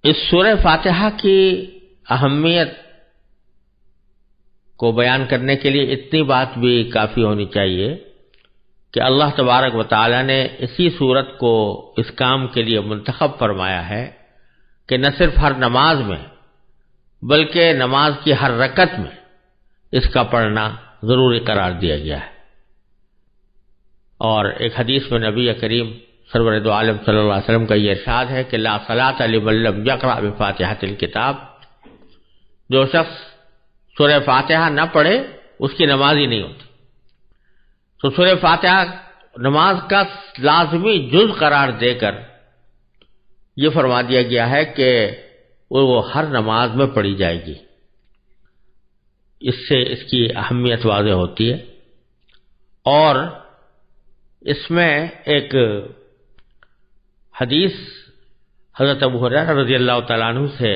اس سورہ فاتحہ کی اہمیت کو بیان کرنے کے لیے اتنی بات بھی کافی ہونی چاہیے کہ اللہ تبارک و تعالی نے اسی سورت کو اس کام کے لیے منتخب فرمایا ہے کہ نہ صرف ہر نماز میں بلکہ نماز کی ہر رکعت میں اس کا پڑھنا ضروری قرار دیا گیا ہے۔ اور ایک حدیث میں نبی کریم سرور دو عالم صلی اللہ علیہ وسلم کا یہ ارشاد ہے کہ لا صلاۃ لمن لم یقرأ بفاتحۃ الکتاب، جو شخص سورہ فاتحہ نہ پڑھے اس کی نماز ہی نہیں ہوتی۔ تو سورہ فاتحہ نماز کا لازمی جز قرار دے کر یہ فرما دیا گیا ہے کہ وہ ہر نماز میں پڑھی جائے گی۔ اس سے اس کی اہمیت واضح ہوتی ہے۔ اور اس میں ایک حدیث حضرت ابو ہریرہ رضی اللہ تعالیٰ عنہ سے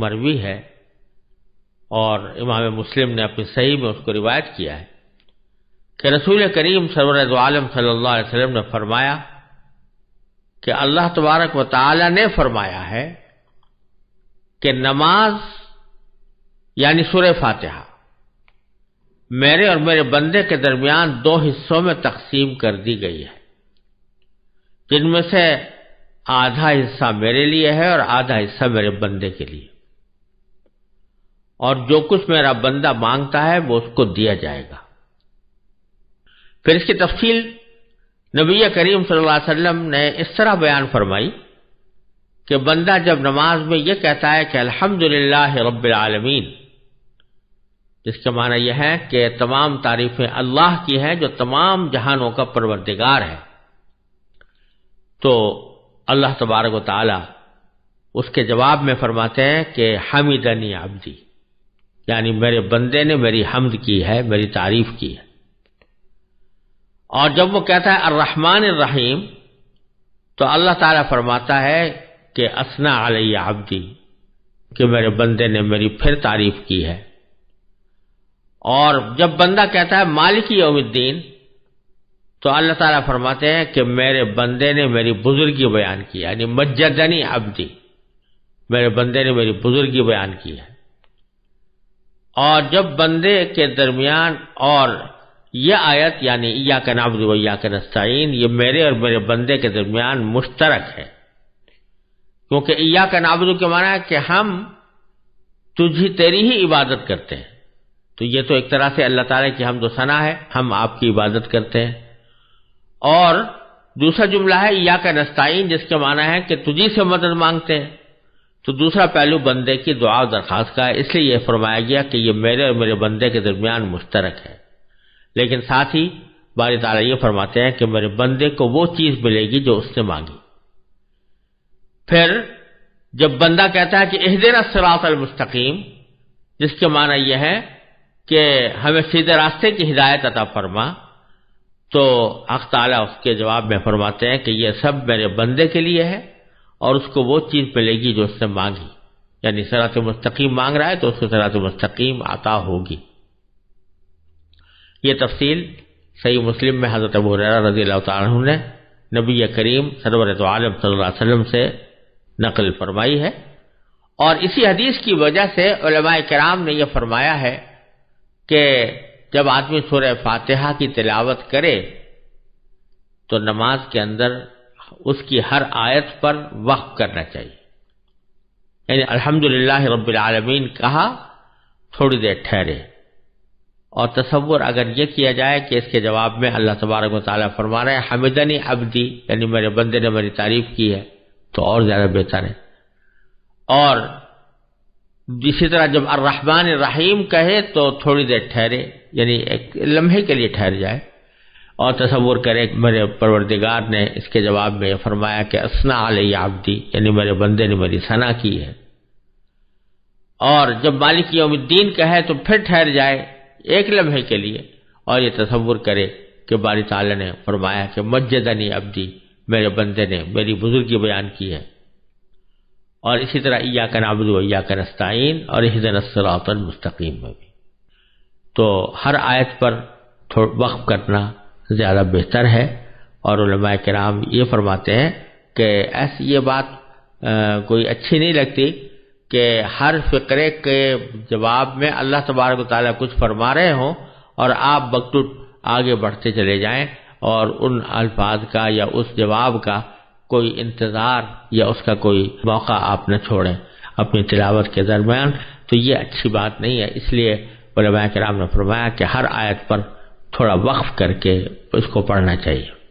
مروی ہے اور امام مسلم نے اپنی صحیح میں اس کو روایت کیا ہے کہ رسول کریم سرور دو عالم صلی اللہ علیہ وسلم نے فرمایا کہ اللہ تبارک و تعالی نے فرمایا ہے کہ نماز یعنی سورہ فاتحہ میرے اور میرے بندے کے درمیان دو حصوں میں تقسیم کر دی گئی ہے، جن میں سے آدھا حصہ میرے لیے ہے اور آدھا حصہ میرے بندے کے لیے، اور جو کچھ میرا بندہ مانگتا ہے وہ اس کو دیا جائے گا۔ پھر اس کی تفصیل نبی کریم صلی اللہ علیہ وسلم نے اس طرح بیان فرمائی کہ بندہ جب نماز میں یہ کہتا ہے کہ الحمدللہ رب العالمین، جس کا معنی یہ ہے کہ تمام تعریفیں اللہ کی ہیں جو تمام جہانوں کا پروردگار ہے، تو اللہ تبارک و تعالی اس کے جواب میں فرماتے ہیں کہ حمدنی عبدی، یعنی میرے بندے نے میری حمد کی ہے، میری تعریف کی ہے۔ اور جب وہ کہتا ہے الرحمن الرحیم تو اللہ تعالیٰ فرماتا ہے کہ اثنا علی عبدی، کہ میرے بندے نے میری پھر تعریف کی ہے۔ اور جب بندہ کہتا ہے مالک یوم الدین تو اللہ تعالیٰ فرماتے ہیں کہ میرے بندے نے میری بزرگی بیان کی، یعنی مجدنی عبدی، میرے بندے نے میری بزرگی بیان کی ہے۔ اور جب بندے کے درمیان اور یہ آیت یعنی ایاک نعبد و ایاک نستعین، یہ میرے اور میرے بندے کے درمیان مشترک ہے، کیونکہ ایاک نعبد کے معنی ہے کہ ہم تیری ہی عبادت کرتے ہیں، تو یہ تو ایک طرح سے اللہ تعالیٰ کی حمد و ثنا ہے، ہم آپ کی عبادت کرتے ہیں۔ اور دوسرا جملہ ہے ایاک نستعین، جس کے معنی ہے کہ تجھی سے مدد مانگتے ہیں، تو دوسرا پہلو بندے کی دعا و درخواست کا ہے، اس لیے یہ فرمایا گیا کہ یہ میرے اور میرے بندے کے درمیان مشترک ہے۔ لیکن ساتھ ہی باری تعالیٰ یہ فرماتے ہیں کہ میرے بندے کو وہ چیز ملے گی جو اس نے مانگی۔ پھر جب بندہ کہتا ہے کہ اہدنا الصراط المستقیم، جس کے معنی یہ ہے کہ ہمیں سیدھے راستے کی ہدایت عطا فرما، تو حق تعالیٰ اس کے جواب میں فرماتے ہیں کہ یہ سب میرے بندے کے لیے ہے اور اس کو وہ چیز ملے گی جو اس نے مانگی، یعنی صراط مستقیم مانگ رہا ہے تو اس کو صراط مستقیم عطا ہوگی۔ یہ تفصیل صحیح مسلم میں حضرت ابو ہریرہ رضی اللہ تعالیٰ عنہ نے نبی کریم سرور دو عالم صلی اللہ علیہ وسلم سے نقل فرمائی ہے۔ اور اسی حدیث کی وجہ سے علماء کرام نے یہ فرمایا ہے کہ جب آدمی سورہ فاتحہ کی تلاوت کرے تو نماز کے اندر اس کی ہر آیت پر وقف کرنا چاہیے، یعنی الحمدللہ رب العالمین کہا، تھوڑی دیر ٹھہرے، اور تصور اگر یہ کیا جائے کہ اس کے جواب میں اللہ تبارک و تعالیٰ فرما رہے ہیں حمدنی عبدی، یعنی میرے بندے نے میری تعریف کی ہے، تو اور زیادہ بہتر ہے۔ اور اسی طرح جب الرحمن الرحیم کہے تو تھوڑی دیر ٹھہرے، یعنی ایک لمحے کے لیے ٹھہر جائے اور تصور کرے کہ میرے پروردگار نے اس کے جواب میں یہ فرمایا کہ اثنا علی عبدی، یعنی میرے بندے نے میری ثنا کی ہے۔ اور جب مالک یوم الدین کہے تو پھر ٹھہر جائے ایک لمحے کے لیے اور یہ تصور کرے کہ باری تعالیٰ نے فرمایا کہ مجدنی عبدی، میرے بندے نے میری بزرگی بیان کی ہے۔ اور اسی طرح ایاک نعبد و ایاک نستعین اور اہدنا الصراط المستقیم میں بھی، تو ہر آیت پر وقف کرنا زیادہ بہتر ہے۔ اور علماء کرام یہ فرماتے ہیں کہ ایسی یہ بات کوئی اچھی نہیں لگتی کہ ہر فقرے کے جواب میں اللہ تبارک و تعالیٰ کچھ فرما رہے ہوں اور آپ بکٹوٹ آگے بڑھتے چلے جائیں اور ان الفاظ کا یا اس جواب کا کوئی انتظار یا اس کا کوئی موقع آپ نہ چھوڑیں اپنی تلاوت کے درمیان. تو یہ اچھی بات نہیں ہے. اس لیے علماء کرام نے فرمایا کہ ہر آیت پر تھوڑا وقف کر کے اس کو پڑھنا چاہیے.